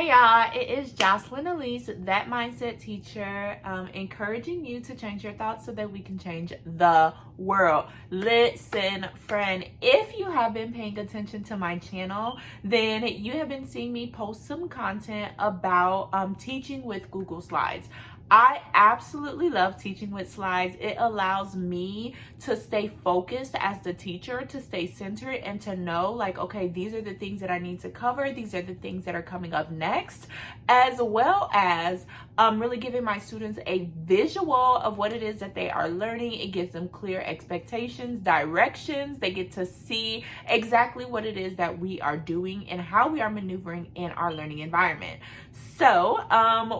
Hey y'all, it is Jocelyn Alyse, that mindset teacher, encouraging you to change your thoughts so that we can change the world. Listen, friend, if you have been paying attention to my channel, then you have been seeing me post some content about teaching with Google Slides. I absolutely love teaching with slides. It allows me to stay focused as the teacher, to stay centered, and to know like, okay, these are the things that I need to cover. These are the things that are coming up next, as well as really giving my students a visual of what it is that they are learning. It gives them clear expectations, directions. They get to see exactly what it is that we are doing and how we are maneuvering in our learning environment. So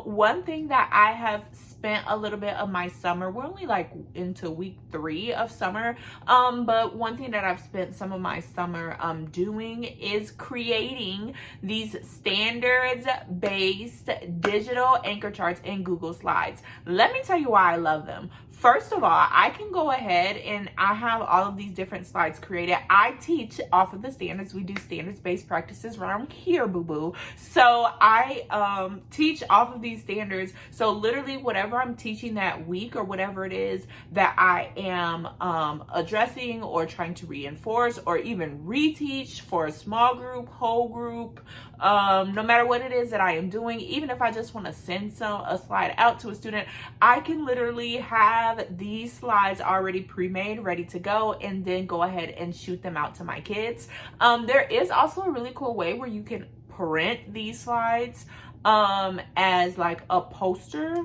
one thing that I have spent a little bit of my summer, we're only like into week 3 of summer, but one thing that I've spent some of my summer doing is creating these standards based digital anchor charts in Google Slides. Let me tell you why I love them. First of all, I can go ahead and I have all of these different slides created. I teach off of the standards. We do standards-based practices around here, boo-boo. So I teach off of these standards. So literally whatever I'm teaching that week or whatever it is that I am addressing or trying to reinforce or even reteach for a small group, whole group, no matter what it is that I am doing, even if I just want to send a slide out to a student, I can literally have these slides already pre-made, ready to go, and then go ahead and shoot them out to my kids. There is also a really cool way where you can print these slides as like a poster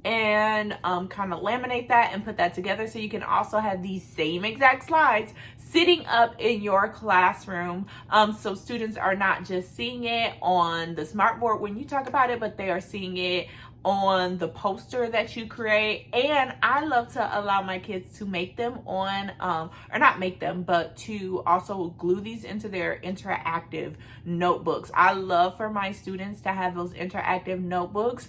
and kind of laminate that and put that together, so you can also have these same exact slides sitting up in your classroom, so students are not just seeing it on the smartboard when you talk about it, but they are seeing it on the poster that you create. And I love to allow my kids to make them on or not make them, but to also glue these into their interactive notebooks. I love for my students to have those interactive notebooks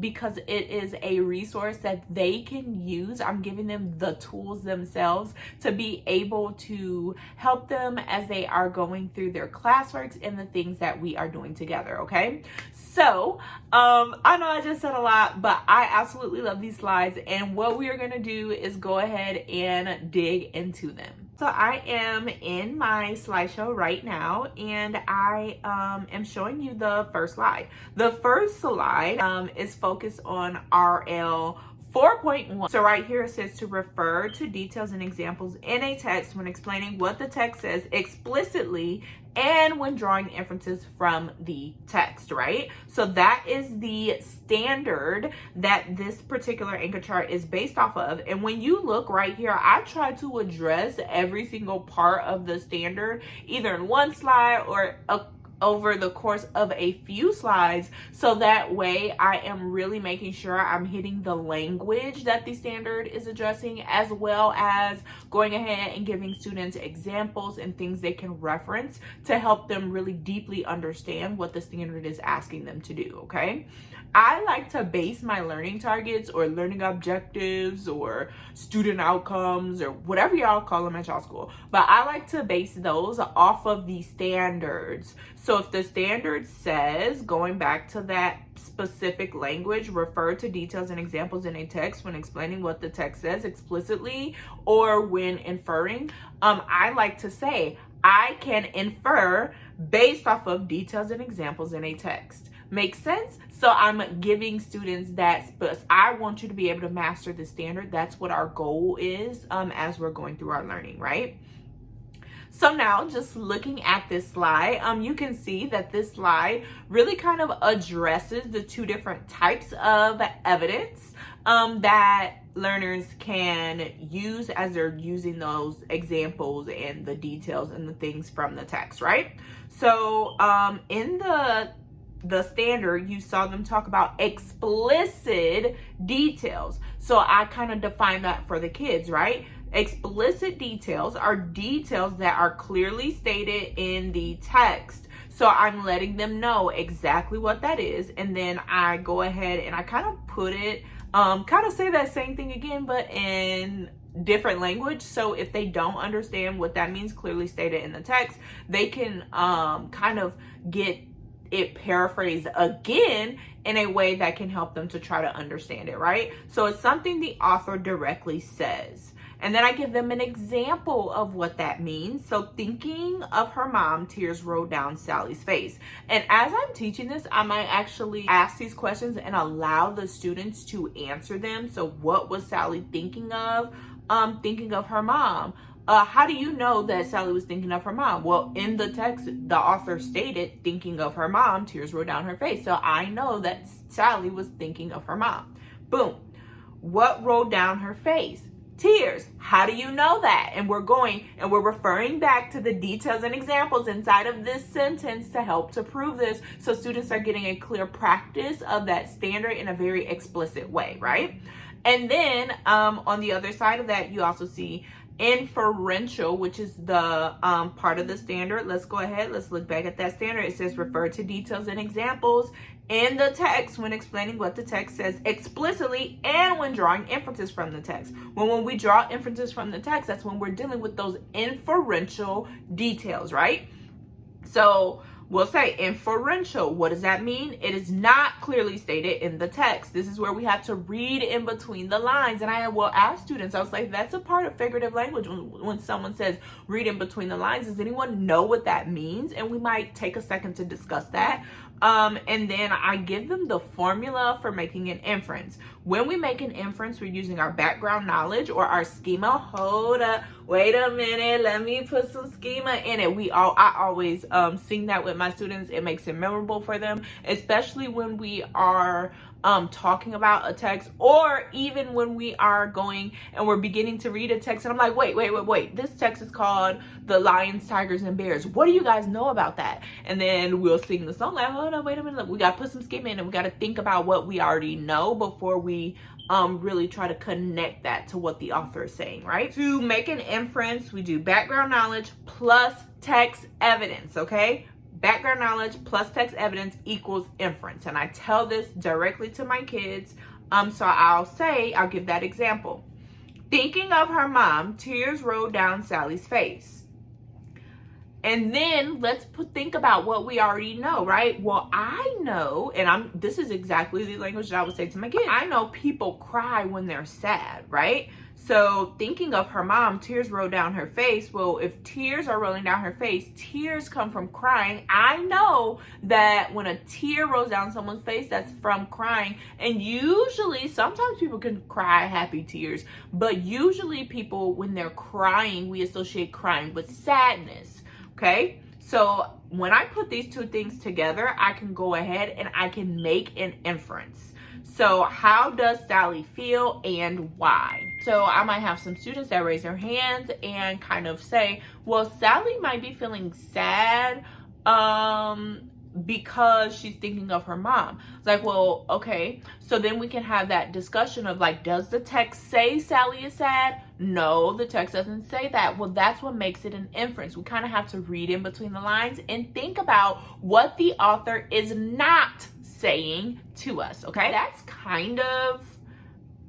because it is a resource that they can use. I'm giving them the tools themselves to be able to help them as they are going through their classworks and the things that we are doing together. Okay, so I know I just said a lot, but I absolutely love these slides, and what we are going to do is go ahead and dig into them. So I am in my slideshow right now, and I am showing you the first slide. The first slide is focused on RL 4.1. So right here it says to refer to details and examples in a text when explaining what the text says explicitly and when drawing inferences from the text, right? So that is the standard that this particular anchor chart is based off of. And when you look right here, I try to address every single part of the standard, either in one slide or over the course of a few slides, so that way I am really making sure I'm hitting the language that the standard is addressing, as well as going ahead and giving students examples and things they can reference to help them really deeply understand what the standard is asking them to do. Okay, I like to base my learning targets or learning objectives or student outcomes or whatever y'all call them at y'all school, but I like to base those off of the standards. So if the standard says, going back to that specific language, refer to details and examples in a text when explaining what the text says explicitly or when inferring, I like to say I can infer based off of details and examples in a text. Makes sense? So I'm giving students that, but I want you to be able to master the standard. That's what our goal is as we're going through our learning, right? So now just looking at this slide, you can see that this slide really kind of addresses the two different types of evidence that learners can use as they're using those examples and the details and the things from the text, right? So in the standard, you saw them talk about explicit details. So I kind of define that for the kids, right? Explicit details are details that are clearly stated in the text. So I'm letting them know exactly what that is. And then I go ahead and I kind of put it, kind of say that same thing again, but in different language. So if they don't understand what that means clearly stated in the text, they can kind of get it paraphrased again in a way that can help them to try to understand it, right? So it's something the author directly says. And then I give them an example of what that means. So thinking of her mom, tears rolled down Sally's face. And as I'm teaching this, I might actually ask these questions and allow the students to answer them. So what was Sally thinking of? Thinking of her mom. How do you know that Sally was thinking of her mom? Well, in the text, the author stated, thinking of her mom, tears rolled down her face. So I know that Sally was thinking of her mom. Boom. What rolled down her face? Tears. How do you know that? And we're referring back to the details and examples inside of this sentence to help to prove this, so students are getting a clear practice of that standard in a very explicit way, right? And then on the other side of that, you also see inferential, which is the part of the standard. Let's go ahead. Let's look back at that standard. It says refer to details and examples in the text when explaining what the text says explicitly and when drawing inferences from the text. When we draw inferences from the text, that's when we're dealing with those inferential details, right? So we'll say inferential. What does that mean? It is not clearly stated in the text. This is where we have to read in between the lines. And I will ask students, I was like, that's a part of figurative language. When someone says read in between the lines, does anyone know what that means? And we might take a second to discuss that. And then I give them the formula for making an inference. When we make an inference, we're using our background knowledge or our schema. Hold up, wait a minute, let me put some schema in it. I always sing that with my students. It makes it memorable for them, especially when we are talking about a text, or even when we are going and we're beginning to read a text and I'm like, wait, this text is called The Lions, Tigers, and Bears. What do you guys know about that? And then we'll sing the song like, hold on, wait a minute, we got to put some schema in and we got to think about what we already know before we really try to connect that to what the author is saying, right? To make an inference, we do background knowledge plus text evidence, okay? Background knowledge plus text evidence equals inference. And I tell this directly to my kids. So I'll give that example. Thinking of her mom, tears rolled down Sally's face. And then let's think about what we already know, right? Well, I know, and this is exactly the language that I would say to my kids. I know people cry when they're sad, right? So thinking of her mom, tears rolled down her face. Well, if tears are rolling down her face, tears come from crying. I know that when a tear rolls down someone's face, that's from crying. And usually, sometimes people can cry happy tears, but usually people, when they're crying, we associate crying with sadness, okay? So when I put these two things together, I can go ahead and I can make an inference. So how does Sally feel and why? So I might have some students that raise their hands and kind of say, well, Sally might be feeling sad because she's thinking of her mom. It's like, well, okay. So then we can have that discussion of like, does the text say Sally is sad? No, the text doesn't say that. Well, that's what makes it an inference. We kind of have to read in between the lines and think about what the author is not saying to us, okay? That's kind of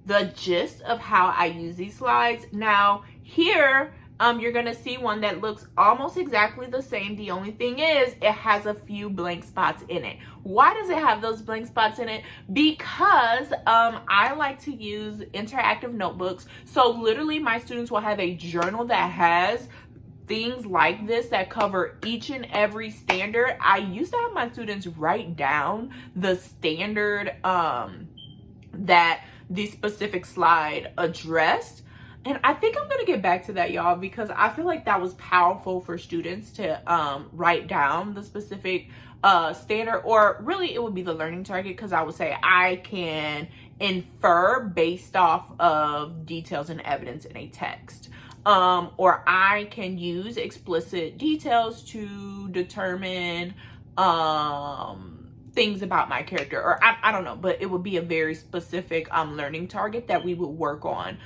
the gist of how I use these slides. Now, here, you're gonna see one that looks almost exactly the same. The only thing is it has a few blank spots in it. Why does it have those blank spots in it? Because I like to use interactive notebooks. So literally my students will have a journal that has things like this that cover each and every standard. I used to have my students write down the standard that the specific slide addressed. And I think I'm going to get back to that, y'all, because I feel like that was powerful for students to write down the specific standard, or really it would be the learning target, because I would say I can infer based off of details and evidence in a text. Or I can use explicit details to determine things about my character, or I don't know, but it would be a very specific learning target that we would work on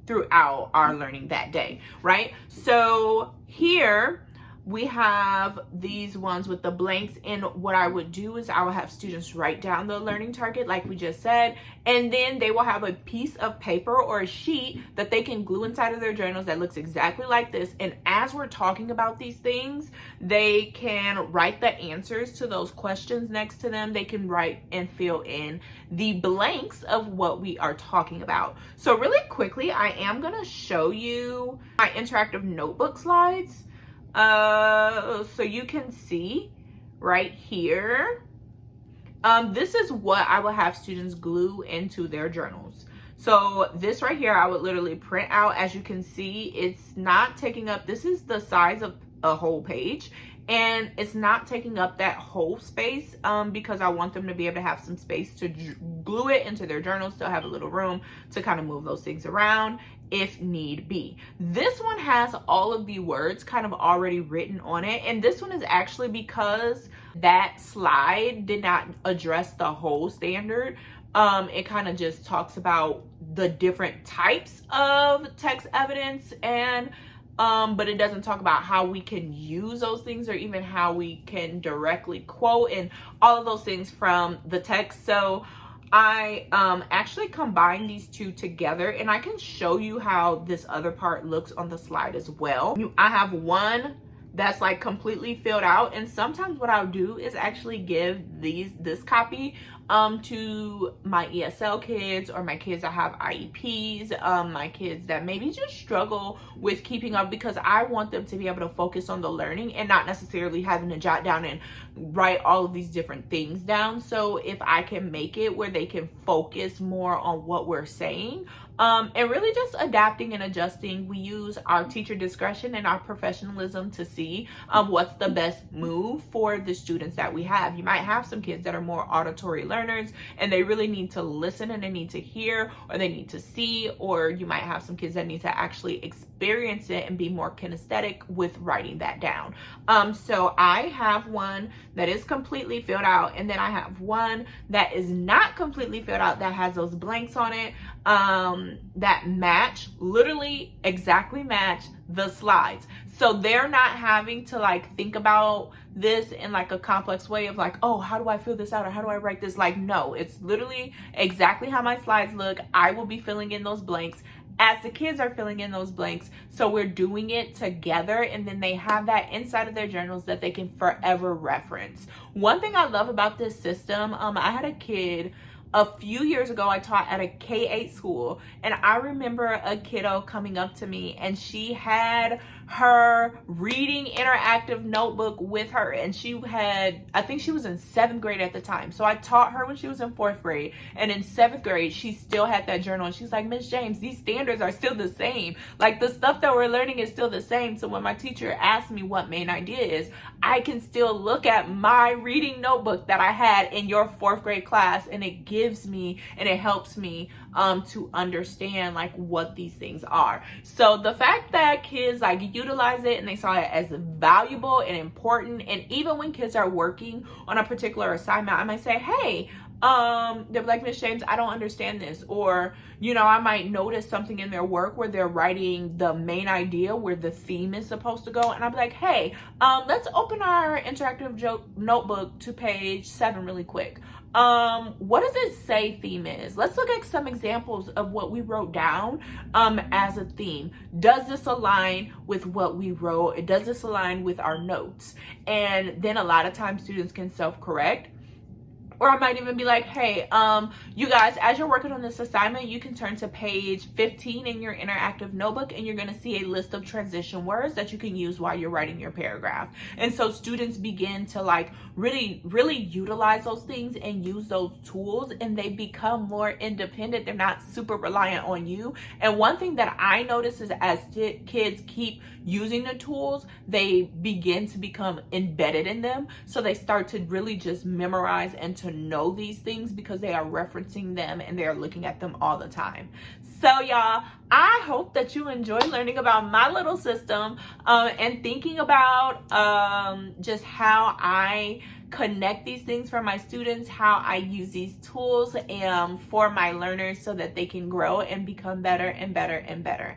throughout our learning that day, right? So here we have these ones with the blanks, and what I would do is I would have students write down the learning target like we just said, and then they will have a piece of paper or a sheet that they can glue inside of their journals that looks exactly like this, and as we're talking about these things, they can write the answers to those questions next to them. They can write and fill in the blanks of what we are talking about. So really quickly, I am going to show you my interactive notebook slides. So you can see right here, this is what I will have students glue into their journals. So this right here, I would literally print out. As you can see, it's not taking up, this is the size of a whole page, and it's not taking up that whole space because I want them to be able to have some space to glue it into their journals, still have a little room to kind of move those things around if need be. This one has all of the words kind of already written on it, and this one is actually because that slide did not address the whole standard. It kind of just talks about the different types of text evidence, and but it doesn't talk about how we can use those things or even how we can directly quote and all of those things from the text. So I actually combined these two together, and I can show you how this other part looks on the slide as well. I have one that's like completely filled out, and sometimes what I'll do is actually give this copy to my ESL kids or my kids that have IEPs, my kids that maybe just struggle with keeping up, because I want them to be able to focus on the learning and not necessarily having to jot down and write all of these different things down. So if I can make it where they can focus more on what we're saying, and really just adapting and adjusting, we use our teacher discretion and our professionalism to see what's the best move for the students that we have. You might have some kids that are more auditory learners and they really need to listen and they need to hear, or they need to see, or you might have some kids that need to actually experience it and be more kinesthetic with writing that down. So I have one that is completely filled out, and then I have one that is not completely filled out that has those blanks on it that match, literally exactly match the slides. So they're not having to like think about this in like a complex way of like, oh, how do I fill this out, or how do I write this? Like, no, it's literally exactly how my slides look. I will be filling in those blanks as the kids are filling in those blanks. So we're doing it together, and then they have that inside of their journals that they can forever reference. One thing I love about this system, I had a kid a few years ago, I taught at a K-8 school, and I remember a kiddo coming up to me, and she had her reading interactive notebook with her, and she had, I think she was in 7th grade at the time. So I taught her when she was in 4th grade, and in 7th grade she still had that journal, and she's like, Miss James, these standards are still the same, like the stuff that we're learning is still the same. So when my teacher asked me what main idea is, I can still look at my reading notebook that I had in your 4th grade class, and it gives me and it helps me to understand like what these things are. So the fact that kids like utilize it and they saw it as valuable and important, and even when kids are working on a particular assignment, I might say, hey, they're like, Miss James, I don't understand this. Or, you know, I might notice something in their work where they're writing the main idea where the theme is supposed to go, and I'll be like, hey, let's open our interactive notebook to page 7 really quick. What does it say theme is? Let's look at some examples of what we wrote down as a theme. Does this align with what we wrote? Does this align with our notes? And then a lot of times students can self-correct. Or I might even be like, hey, you guys, as you're working on this assignment, you can turn to page 15 in your interactive notebook, and you're going to see a list of transition words that you can use while you're writing your paragraph. And so students begin to like really utilize those things and use those tools, and they become more independent. They're not super reliant on you. And one thing that I notice is as kids keep using the tools, they begin to become embedded in them. So they start to really just memorize and to know these things because they are referencing them and they're looking at them all the time. So y'all, I hope that you enjoy learning about my little system and thinking about just how I connect these things for my students, how I use these tools for my learners so that they can grow and become better and better and better.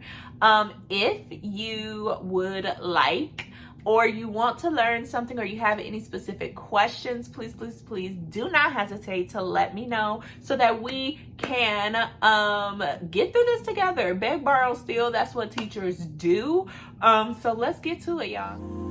If you would like or you want to learn something, or you have any specific questions, please, please, please do not hesitate to let me know so that we can get through this together. Beg, borrow, steal, that's what teachers do. So let's get to it, y'all.